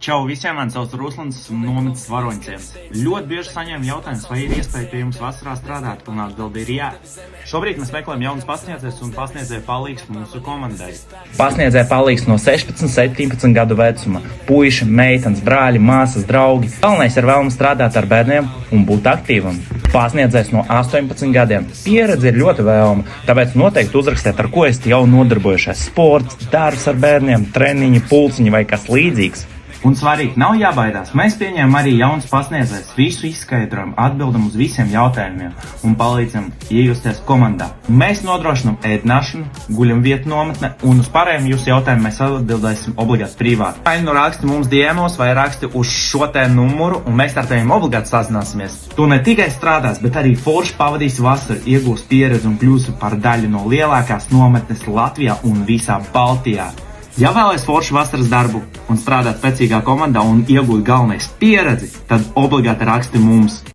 Čau visiem, man sauc Ruslans un nometis Varoņciems. Ļoti bieži saņēmu jautājumus, vai ir iespēja pie jums vasarā strādāt, un atbilde ir jā. Šobrīd mēs meklējam jaunus pasniedzējus un pasniedzēju palīgs mūsu komandai. Pasniedzēja palīgs no 16, 17 gadu vecuma. Puiši, meitenes, brāļi, māsas, draugi. Galvenais ir vēlme strādāt ar bērniem un būt aktīvam. Pasniedzējs no 18 gadiem. Pieredze ir ļoti vēlama, tāpēc noteikti uzrakstiet, ar ko esat jau nodarbojušies. Sports, darbs ar bērniem, treniņi, pulciņi vai kas līdzīgs. Un svarīgi, nav jābaidās. Mēs pieņemam arī jaunus pasniedzējus, visu izskaidrojam, atbildam uz visiem jautājumiem un palīdzam iejusties komandā. Mēs nodrošinam ēdināšanu, guļam vietu nometne un uz pārējiem jūsu jautājumu mēs atbildēsim obligāti privāti. Vai nu raksti mums DMos vai raksti uz šo te numuru un mēs ar teviem obligāti sazināsimies. Tu ne tikai strādās, bet arī forši pavadīs vasaru, iegūs pieredzi un kļūsi par daļu no lielākās nometnes Latvijā un visā Baltijā. Ja vēlaties foršu vasaras darbu un strādāt spēcīgā komandā un iegūt galvenais pieredzi, tad obligāti raksti mums.